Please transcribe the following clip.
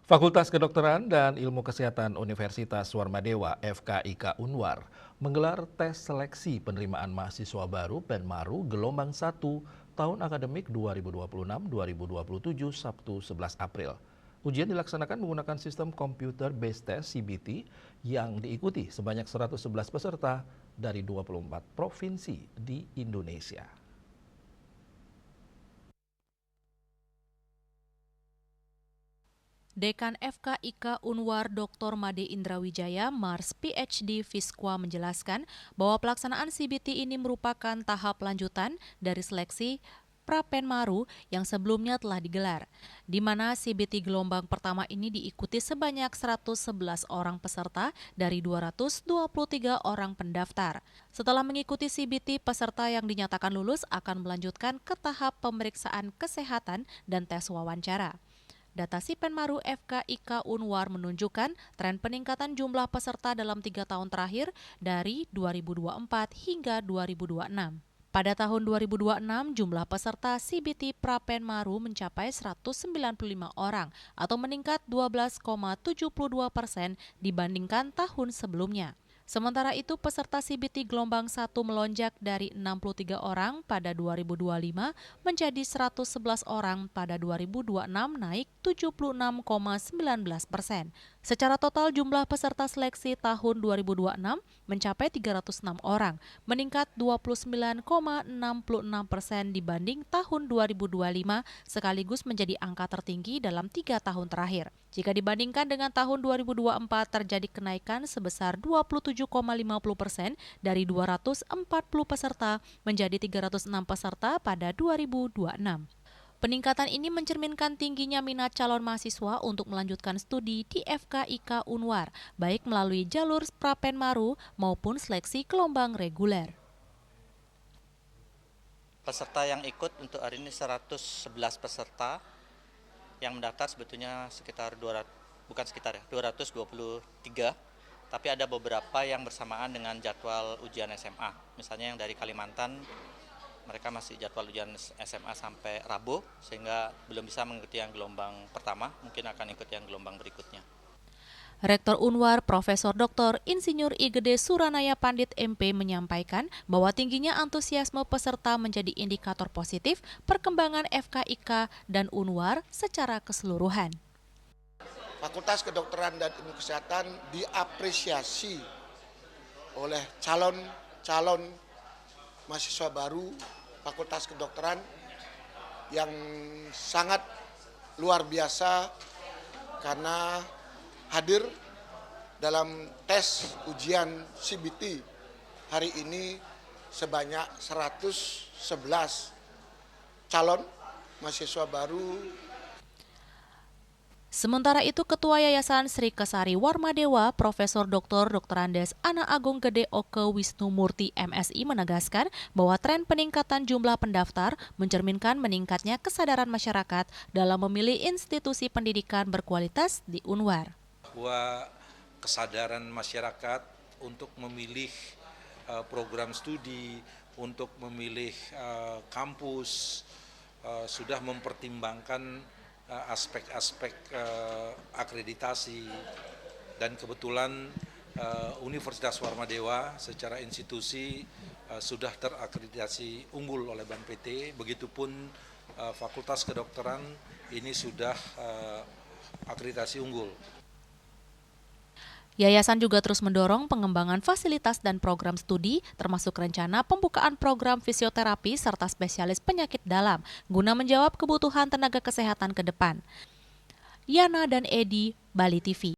Fakultas Kedokteran dan Ilmu Kesehatan Universitas Warmadewa (FKIK Unwar) menggelar tes seleksi penerimaan mahasiswa baru Penmaru gelombang 1 tahun akademik 2026-2027 Sabtu 11 April. Ujian dilaksanakan menggunakan sistem Computer Based Test (CBT) yang diikuti sebanyak 111 peserta dari 24 provinsi di Indonesia. Dekan FKIK Unwar Dr. Made Indrawijaya, Mars PhD Fiskwa menjelaskan bahwa pelaksanaan CBT ini merupakan tahap lanjutan dari seleksi Pra-Penmaru yang sebelumnya telah digelar, di mana CBT gelombang pertama ini diikuti sebanyak 111 orang peserta dari 223 orang pendaftar. Setelah mengikuti CBT, peserta yang dinyatakan lulus akan melanjutkan ke tahap pemeriksaan kesehatan dan tes wawancara. Data Penmaru FKIK Unwar menunjukkan tren peningkatan jumlah peserta dalam 3 tahun terakhir dari 2024 hingga 2026. Pada tahun 2026, jumlah peserta CBT Pra-Penmaru mencapai 195 orang atau meningkat 12,72% dibandingkan tahun sebelumnya. Sementara itu, peserta CBT gelombang 1 melonjak dari 63 orang pada 2025 menjadi 111 orang pada 2026, naik 76,19%. Secara total jumlah peserta seleksi tahun 2026 mencapai 306 orang, meningkat 29,66% dibanding tahun 2025, sekaligus menjadi angka tertinggi dalam 3 tahun terakhir. Jika dibandingkan dengan tahun 2024, terjadi kenaikan sebesar 27,50% dari 240 peserta menjadi 306 peserta pada 2026. Peningkatan ini mencerminkan tingginya minat calon mahasiswa untuk melanjutkan studi di FKIK Unwar, baik melalui jalur Pra-Penmaru maupun seleksi gelombang reguler. Peserta yang ikut untuk hari ini 111 peserta, yang mendaftar sebetulnya sekitar 223, tapi ada beberapa yang bersamaan dengan jadwal ujian SMA. Misalnya yang dari Kalimantan, mereka masih jadwal ujian SMA sampai Rabu, sehingga belum bisa mengikuti yang gelombang pertama, mungkin akan ikut yang gelombang berikutnya. Rektor Unwar, Profesor Dr. Insinyur I Gede Suranaya Pandit MP menyampaikan bahwa tingginya antusiasme peserta menjadi indikator positif perkembangan FKIK dan Unwar secara keseluruhan. Fakultas Kedokteran dan Ilmu Kesehatan diapresiasi oleh calon mahasiswa baru Fakultas Kedokteran yang sangat luar biasa karena hadir dalam tes ujian CBT hari ini sebanyak 111 calon mahasiswa baru. Sementara itu, Ketua Yayasan Sri Kesari Warmadewa, Profesor Dr. Andes Ana Agung Gede Oke Wisnu Murti MSI menegaskan bahwa tren peningkatan jumlah pendaftar mencerminkan meningkatnya kesadaran masyarakat dalam memilih institusi pendidikan berkualitas di Unwar. Bahwa kesadaran masyarakat untuk memilih program studi, untuk memilih kampus, sudah mempertimbangkan aspek-aspek akreditasi, dan kebetulan Universitas Warmadewa secara institusi sudah terakreditasi unggul oleh Bank PT, begitupun Fakultas Kedokteran ini sudah akreditasi unggul. Yayasan juga terus mendorong pengembangan fasilitas dan program studi, termasuk rencana pembukaan program fisioterapi serta spesialis penyakit dalam, guna menjawab kebutuhan tenaga kesehatan ke depan. Yana dan Edi, Bali TV.